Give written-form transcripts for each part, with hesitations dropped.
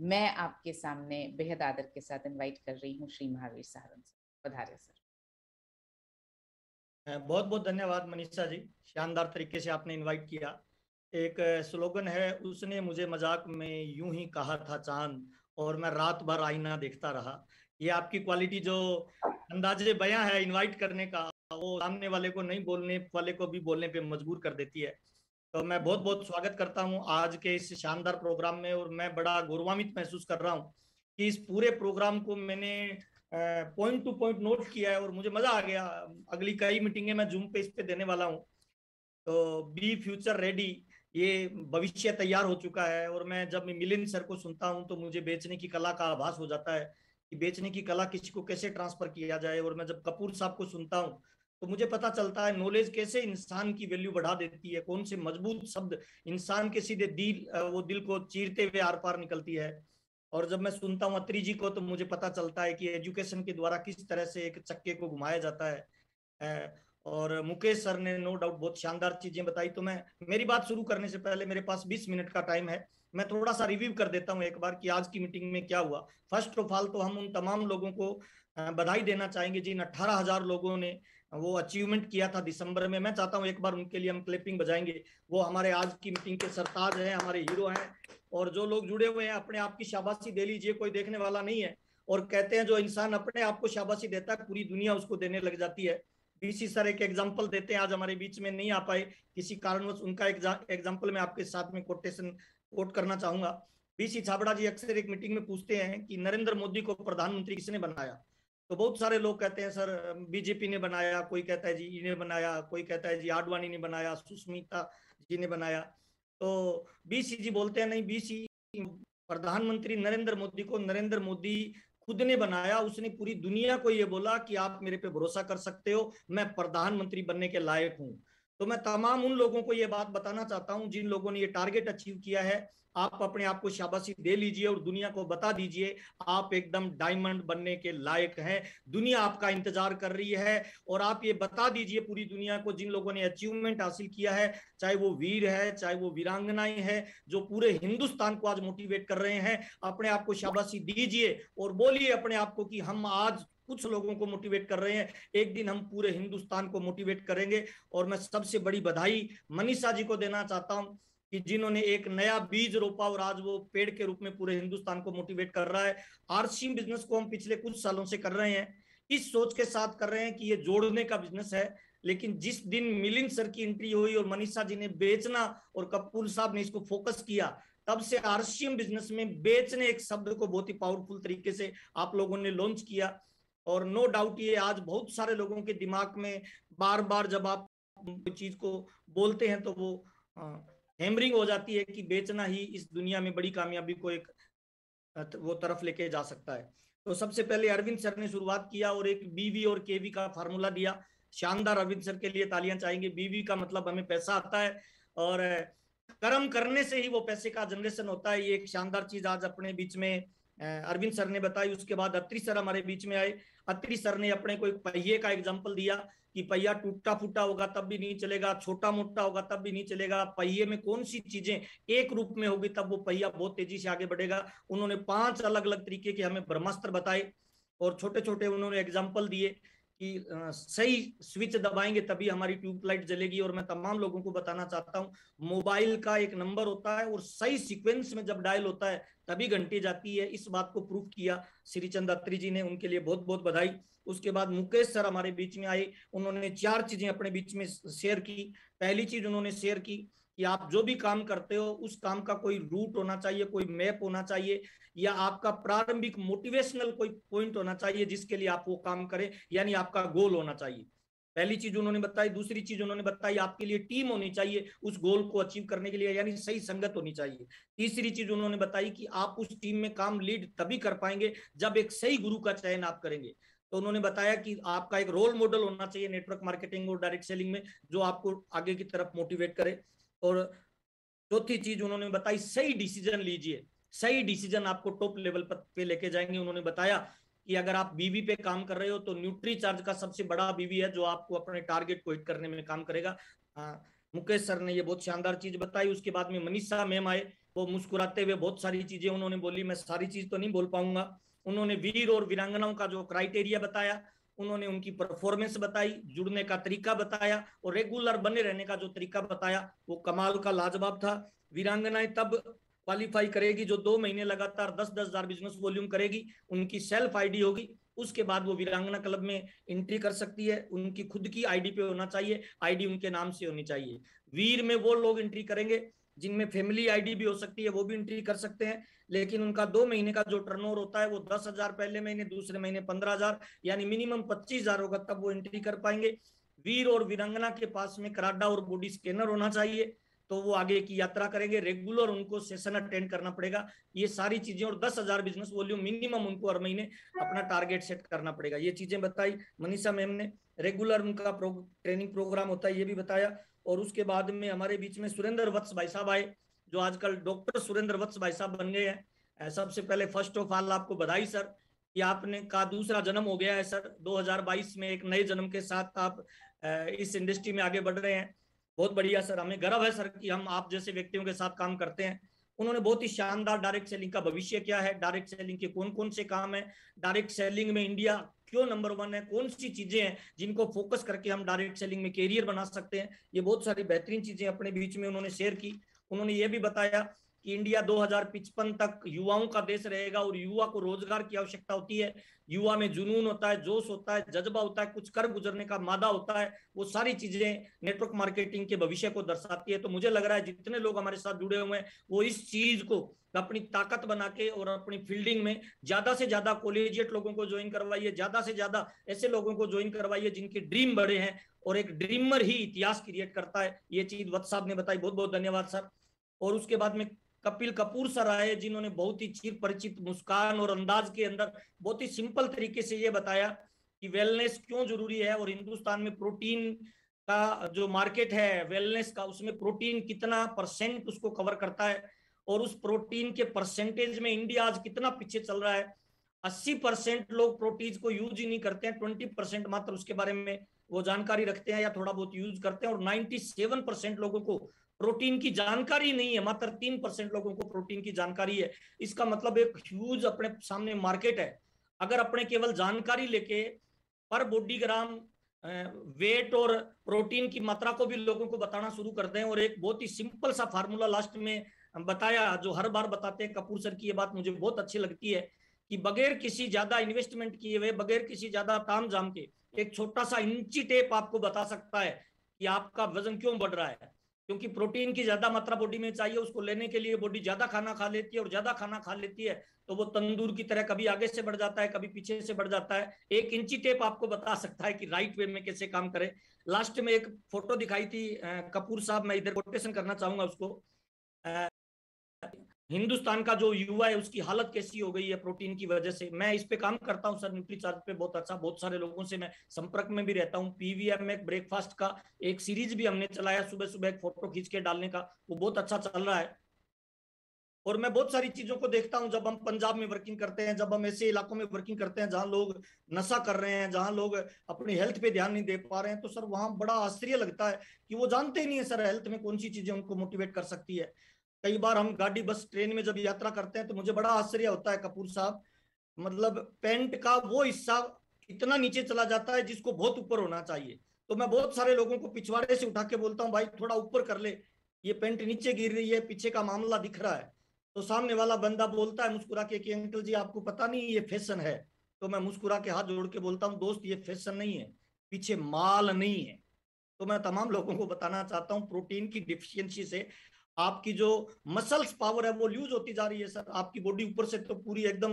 मैं आपके सामने बेहद आदर के साथ इनवाइट कर रही हूँ श्री महावीर सहारण सर। पधारे सर। बहुत बहुत धन्यवाद मनीषा जी। शानदार तरीके से आपने इनवाइट किया। एक स्लोगन है, उसने मुझे मजाक में यूं ही कहा था चांद, और मैं रात भर आईना देखता रहा। ये आपकी क्वालिटी जो अंदाजे बयां है इनवाइट करने का, वो सामने वाले को नहीं बोलने वाले को भी बोलने पे मजबूर कर देती है। तो मैं बहुत बहुत स्वागत करता हूं आज के इस शानदार प्रोग्राम में, और मैं बड़ा गौरवान्वित महसूस कर रहा हूं कि इस पूरे प्रोग्राम को मैंने पॉइंट टू पॉइंट नोट किया है और मुझे मजा आ गया। अगली कई मीटिंगें मैं जूम पे इस पे देने वाला हूँ। तो बी फ्यूचर रेडी, ये भविष्य तैयार हो चुका है। और मैं जब मिलिंद सर को सुनता हूँ तो मुझे बेचने की कला का आभास हो जाता है कि बेचने की कला किसी को कैसे ट्रांसफर किया जाए। और मैं जब कपूर साहब को सुनता हूँ तो मुझे पता चलता है नॉलेज कैसे इंसान की वैल्यू बढ़ा देती है, कौन से मजबूत शब्द इंसान के सीधे वो दिल को चीरते हुए आर पार निकलती है। और जब मैं सुनता हूँ अत्री जी को तो मुझे पता चलता है कि एजुकेशन के द्वारा किस तरह से एक चक्के को घुमाया जाता है। और मुकेश सर ने नो डाउट बहुत शानदार चीजें बताई। तो मैं, मेरी बात शुरू करने से पहले, मेरे पास 20 मिनट का टाइम है, मैं थोड़ा सा रिव्यू कर देता हूं एक बार कि आज की मीटिंग में क्या हुआ। फर्स्ट ऑफ ऑल तो हम उन तमाम लोगों को बधाई देना चाहेंगे जिन 18,000 लोगों ने वो अचीवमेंट किया था दिसंबर में। मैं चाहता हूं एक बार उनके लिए हम क्लैपिंग बजाएंगे। वो हमारे आज की मीटिंग के सरताज हैं, हमारे हीरो हैं। और जो लोग जुड़े हुए हैं अपने आप की शाबाशी दे लीजिए, कोई देखने वाला नहीं है। और कहते हैं जो इंसान अपने आप को शाबाशी देता है पूरी दुनिया उसको देने लग जाती है। बीसी सर एक एग्जाम्पल देते हैं, आज हमारे बीच में नहीं आ पाए किसी कारणवश, उनका एग्जाम्पल मैं आपके साथ में कोटेशन कोट करना चाहूंगा। बीसी छाबड़ा जी अक्सर एक मीटिंग में पूछते हैं कि नरेंद्र मोदी को प्रधानमंत्री किसने बनाया। तो बहुत सारे लोग कहते हैं सर बीजेपी ने बनाया, कोई कहता है जी इन्हें बनाया, कोई कहता है जी आडवाणी ने बनाया, सुष्मिता जी ने बनाया। तो बीसी जी बोलते हैं नहीं, बीसी प्रधानमंत्री नरेंद्र मोदी को नरेंद्र मोदी खुद ने बनाया। उसने पूरी दुनिया को ये बोला कि आप मेरे पे भरोसा कर सकते हो, मैं प्रधानमंत्री बनने के लायक हूं। तो मैं तमाम उन लोगों को ये बात बताना चाहता हूं जिन लोगों ने ये टारगेट अचीव किया है, आप अपने आप को शाबाशी दे लीजिए और दुनिया को बता दीजिए आप एकदम डायमंड बनने के लायक हैं। दुनिया आपका इंतजार कर रही है। और आप ये बता दीजिए पूरी दुनिया को, जिन लोगों ने अचीवमेंट हासिल किया है, चाहे वो वीर है चाहे वो वीरांगनाएं हैं, जो पूरे हिंदुस्तान को आज मोटिवेट कर रहे हैं, अपने आप को शाबाशी दीजिए और बोलिए अपने आप को कि हम आज कुछ लोगों को मोटिवेट कर रहे हैं, एक दिन हम पूरे हिंदुस्तान को मोटिवेट करेंगे। और मैं सबसे बड़ी बधाई मनीषा जी को देना चाहता हूं कि जिन्होंने एक नया बीज रोपा और आज वो पेड़ के रूप में पूरे हिंदुस्तान को मोटिवेट कर रहा है। आरसीएम बिजनेस को हम पिछले कुछ सालों से कर रहे हैं, इस सोच के साथ कर रहे हैं कि ये जोड़ने का बिजनेस है। लेकिन जिस दिन मिलिंद सर की एंट्री हुई और मनीषा जी ने बेचना और कपूर साहब ने इसको फोकस किया, तब से आरसीएम बिजनेस में बेचने एक शब्द को बहुत ही पावरफुल तरीके से आप लोगों ने लॉन्च किया। और नो डाउट ये आज बहुत सारे लोगों के दिमाग में बार बार जब आप चीज को बोलते हैं तो वो हैमरिंग हो जाती है कि बेचना ही इस दुनिया में बड़ी कामयाबी को एक वो तरफ लेके जा सकता है। तो सबसे पहले अरविंद सर ने शुरुआत किया और एक बीवी और केवी का फार्मूला दिया। शानदार, अरविंद सर के लिए तालियां चाहेंगे। बीवी का मतलब हमें पैसा आता है और कर्म करने से ही वो पैसे का जनरेशन होता है। ये एक शानदार चीज आज अपने बीच में अरविंद सर ने बताई। उसके बाद अत्री सर हमारे बीच में आए। अत्री सर ने अपने को एक पहिए का एग्जाम्पल दिया कि पहिया टूटा फूटा होगा तब भी नहीं चलेगा, छोटा मोटा होगा तब भी नहीं चलेगा, पहिए में कौन सी चीजें एक रूप में होगी तब वो पहिया बहुत तेजी से आगे बढ़ेगा। उन्होंने 5 अलग अलग तरीके के हमें ब्रह्मास्त्र बताए और छोटे छोटे उन्होंने एग्जाम्पल दिए कि सही स्विच दबाएंगे तभी हमारी ट्यूबलाइट जलेगी। और मैं तमाम लोगों को बताना चाहता हूं, मोबाइल का एक नंबर होता है और सही सीक्वेंस में जब डायल होता है तभी घंटी जाती है। इस बात को प्रूफ किया श्रीचंद अत्री जी ने, उनके लिए बहुत बहुत बधाई। उसके बाद मुकेश सर हमारे बीच में आए, उन्होंने 4 चीजें अपने बीच में शेयर की। पहली चीज उन्होंने शेयर की कि आप जो भी काम करते हो उस काम का कोई रूट होना चाहिए, कोई मैप होना चाहिए, या आपका प्रारंभिक मोटिवेशनल कोई पॉइंट होना चाहिए जिसके लिए आप वो काम करें, यानी आपका गोल होना चाहिए। पहली चीज उन्होंने बताई। दूसरी चीज उन्होंने बताई आपके लिए टीम होनी चाहिए उस गोल को अचीव करने के लिए, यानी सही संगत होनी चाहिए। तीसरी चीज उन्होंने बताई कि आप उस टीम में काम लीड तभी कर पाएंगे जब एक सही गुरु का चयन आप करेंगे। तो उन्होंने बताया कि आपका एक रोल मॉडल होना चाहिए नेटवर्क मार्केटिंग और डायरेक्ट सेलिंग में, जो आपको आगे की तरफ मोटिवेट करे। और चौथी चीज उन्होंने बताई, सही डिसीजन लीजिए। सही डिसीजन आपको टॉप लेवल पर पे लेके जाएंगे। उन्होंने बताया कि अगर आप बीवी पे काम कर रहे हो तो न्यूट्री चार्ज का सबसे बड़ा बीवी है जो आपको अपने टारगेट को हिट करने में काम करेगा। मुकेश सर ने ये बहुत शानदार चीज बताई। उसके बाद में मनीषा मैम आए, वो मुस्कुराते हुए बहुत सारी चीजें उन्होंने बोली, मैं सारी चीज तो नहीं बोल पाऊंगा। उन्होंने वीर और वीरांगनाओं का जो क्राइटेरिया बताया, उन्होंने उनकी परफॉर्मेंस बताई, जुड़ने का तरीका बताया और रेगुलर बने रहने का जो तरीका बताया वो कमाल का लाजवाब था। वीरांगनाएं तब क्वालिफाई करेगी जो 2 महीने लगातार 10-10 हजार बिजनेस वॉल्यूम करेगी, उनकी सेल्फ आईडी होगी, उसके बाद वो वीरांगना क्लब में एंट्री कर सकती है। उनकी खुद की आईडी पे होना चाहिए, आईडी उनके नाम से होनी चाहिए। वीर में वो लोग एंट्री करेंगे जिनमें फैमिली आईडी भी हो सकती है, वो भी एंट्री कर सकते हैं, लेकिन उनका 2 महीने का जो टर्नओवर होता है वो 10 हजार पहले महीने, दूसरे महीने 15 हजार, यानी मिनिमम 25 हजार होगा, तब वो एंट्री कर पाएंगे। वीर और वीरांगना के पास में कराडा और बॉडी स्कैनर होना चाहिए, तो वो आगे की यात्रा करेंगे। रेगुलर उनको सेशन अटेंड करना पड़ेगा, ये सारी चीजें, और 10 हजार बिजनेस वॉल्यूम मिनिमम उनको हर महीने अपना टारगेट सेट करना पड़ेगा। ये चीजें बताई मनीषा मैम ने। रेगुलर उनका ट्रेनिंग प्रोग्राम होता है, ये भी बताया। और उसके बाद में हमारे बीच में सुरेंद्र वत्स भाई साहब आए, जो आजकल डॉक्टर सुरेंद्र वत्स भाई साहब बन गए हैं। सबसे पहले फर्स्ट ऑफ ऑल आपको बधाई सर कि आपने का दूसरा जन्म हो गया है सर। 2022 में एक नए जन्म के साथ आप इस इंडस्ट्री में आगे बढ़ रहे हैं, बहुत बढ़िया सर। हमें गर्व है सर कि हम आप जैसे व्यक्तियों के साथ काम करते हैं। उन्होंने बहुत ही शानदार डायरेक्ट सेलिंग का भविष्य क्या है, डायरेक्ट सेलिंग के कौन कौन से काम है, डायरेक्ट सेलिंग में इंडिया क्यों नंबर 1 है, कौन सी चीजें हैं जिनको फोकस करके हम डायरेक्ट सेलिंग में कैरियर बना सकते हैं, ये बहुत सारी बेहतरीन चीजें अपने बीच में उन्होंने शेयर की। उन्होंने ये भी बताया कि इंडिया 2055 तक युवाओं का देश रहेगा और युवा को रोजगार की आवश्यकता होती है। युवा में जुनून होता है, जोश होता है, जज्बा होता है, कुछ कर गुजरने का मादा होता है। वो सारी चीजें नेटवर्क मार्केटिंग के भविष्य को दर्शाती है। तो मुझे लग रहा है जितने लोग हमारे साथ जुड़े हुए हैं वो इस चीज को अपनी ताकत बना के और अपनी फील्डिंग में ज्यादा से ज्यादा कॉलेजिएट लोगों को ज्वाइन करवाइए, ज्यादा से ज्यादा ऐसे लोगों को ज्वाइन करवाइए जिनके ड्रीम बड़े हैं, और एक ड्रीमर ही इतिहास क्रिएट करता है। ये चीज वत्स साहब ने बताई, बहुत बहुत धन्यवाद सर। और उसके बाद में कपिल कपूर सर आए, जिन्होंने बहुत ही चिर परिचित मुस्कान और अंदाज के अंदर बहुत ही सिंपल तरीके से ये बताया कि वेलनेस क्यों जरूरी है, और हिंदुस्तान में प्रोटीन का जो मार्केट है वेलनेस का, उसमें प्रोटीन कितना % उसको कवर करता है, और उस प्रोटीन के परसेंटेज में इंडिया आज कितना पीछे चल रहा है। 80% लोग प्रोटीन को यूज ही नहीं करते हैं, 20% मात्र उसके बारे में वो जानकारी रखते हैं या थोड़ा बहुत यूज करते हैं, और 97% लोगों को प्रोटीन की जानकारी नहीं है, मात्र 3% लोगों को प्रोटीन की जानकारी है। इसका मतलब एक ह्यूज अपने सामने मार्केट है। अगर अपने केवल जानकारी लेके पर बॉडी ग्राम वेट और प्रोटीन की मात्रा को भी लोगों को बताना शुरू कर दें, और एक बहुत ही सिंपल सा फार्मूला लास्ट में बताया जो हर बार बताते हैं कपूर सर की, ये बात मुझे बहुत अच्छी लगती है कि बगैर किसी ज्यादा इन्वेस्टमेंट किए हुए, बगैर किसी ज्यादा ताम झाम के, एक छोटा सा इंची टेप आपको बता सकता है कि आपका वजन क्यों बढ़ रहा है। क्योंकि प्रोटीन की ज्यादा मात्रा बॉडी में चाहिए, उसको लेने के लिए बॉडी ज्यादा खाना खा लेती है, और ज्यादा खाना खा लेती है तो वो तंदूर की तरह कभी आगे से बढ़ जाता है, कभी पीछे से बढ़ जाता है। 1 इंची टेप आपको बता सकता है कि राइट वे में कैसे काम करे। लास्ट में एक फोटो दिखाई थी कपूर साहब, मैं इधर कोटेशन करना चाहूंगा उसको। हिंदुस्तान का जो युवा है उसकी हालत कैसी हो गई है प्रोटीन की वजह से। मैं इस पे काम करता हूं सर, न्यूट्री चार्ज पे बहुत अच्छा, बहुत सारे लोगों से मैं संपर्क में भी रहता हूं। पीवीएम एक ब्रेकफास्ट का एक सीरीज भी हमने चलाया, सुबह सुबह एक फोटो खींच के डालने का, वो बहुत अच्छा चल रहा है। और मैं बहुत सारी चीजों को देखता हूं, जब हम पंजाब में वर्किंग करते हैं, जब हम ऐसे इलाकों में वर्किंग करते हैं जहां लोग नशा कर रहे हैं, जहां लोग अपनी हेल्थ पे ध्यान नहीं दे पा रहे हैं, तो सर वहां बड़ा आश्चर्य लगता है कि वो जानते ही नहीं है सर हेल्थ में कौन सी चीजें उनको मोटिवेट कर सकती है। कई बार हम गाड़ी बस ट्रेन में जब यात्रा करते हैं तो मुझे बड़ा आश्चर्य होता है कपूर साहब, मतलब पैंट का वो हिस्सा इतना नीचे चला जाता है जिसको बहुत ऊपर होना चाहिए। तो मैं बहुत सारे लोगों को पिछवाड़े से उठा के बोलता हूँ भाई थोड़ा ऊपर कर ले, ये पैंट नीचे गिर रही है, पीछे का मामला दिख रहा है। तो सामने वाला बंदा बोलता है मुस्कुरा के कि अंकल जी आपको पता नहीं ये फैशन है। तो मैं मुस्कुरा के हाथ जोड़ के बोलता हूँ दोस्त ये फैशन नहीं है, पीछे माल नहीं है। तो मैं तमाम लोगों को बताना चाहता हूँ प्रोटीन की डिफिशियंसी से आपकी जो मसल्स पावर है वो लूज होती जा रही है सर। आपकी बॉडी ऊपर से तो पूरी एकदम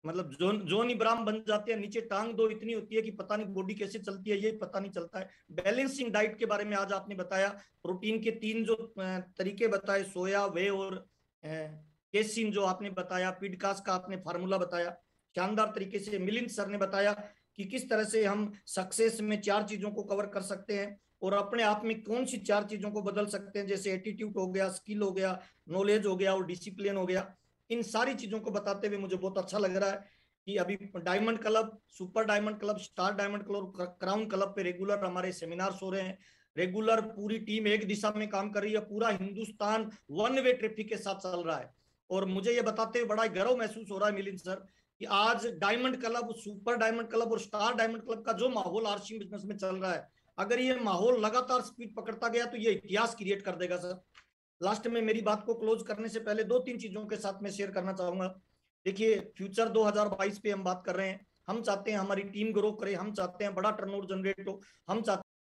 मतलब जोन इब्राहिम बन जाते हैं, नीचे टांग दो इतनी होती है कि पता नहीं बॉडी कैसे चलती है, ये पता नहीं चलता है। बैलेंसिंग डाइट के बारे में आज आपने बताया, प्रोटीन के 3 जो तरीके बताए, सोया, वे और केसिन जो आपने बताया, पीडकास का आपने फार्मूला बताया शानदार तरीके से। मिलिंद सर ने बताया कि किस तरह से हम सक्सेस में 4 चीजों को कवर कर सकते हैं और अपने आप में कौन सी 4 चीजों को बदल सकते हैं, जैसे एटीट्यूड हो गया, स्किल हो गया, नॉलेज हो गया और डिसिप्लिन हो गया। इन सारी चीजों को बताते हुए मुझे बहुत अच्छा लग रहा है कि अभी diamond club, super diamond club, star diamond club, crown club पे रेगुलर हमारे सेमिनार्स हो रहे हैं। रेगुलर पूरी टीम एक दिशा में काम कर रही है, पूरा हिंदुस्तान वन वे ट्रैफिक के साथ चल रहा है। और मुझे ये बताते हुए बड़ा गर्व महसूस हो रहा है मिलिंद सर कि आज diamond club, super diamond club और स्टार डायमंड क्लब का जो माहौल आर्चिंग बिजनेस में चल रहा है, अगर ये माहौल लगातार स्पीड पकड़ता गया तो ये इतिहास क्रिएट कर देगा सर। लास्ट में मेरी बात को क्लोज करने से पहले 2-3 चीजों के साथ में शेयर करना चाहूंगा। देखिए, फ्यूचर 2022 पे हम बात कर रहे हैं। हम चाहते हैं हमारी टीम ग्रो करे, हम चाहते हैं बड़ा टर्नओवर जनरेट हो, हम चाहते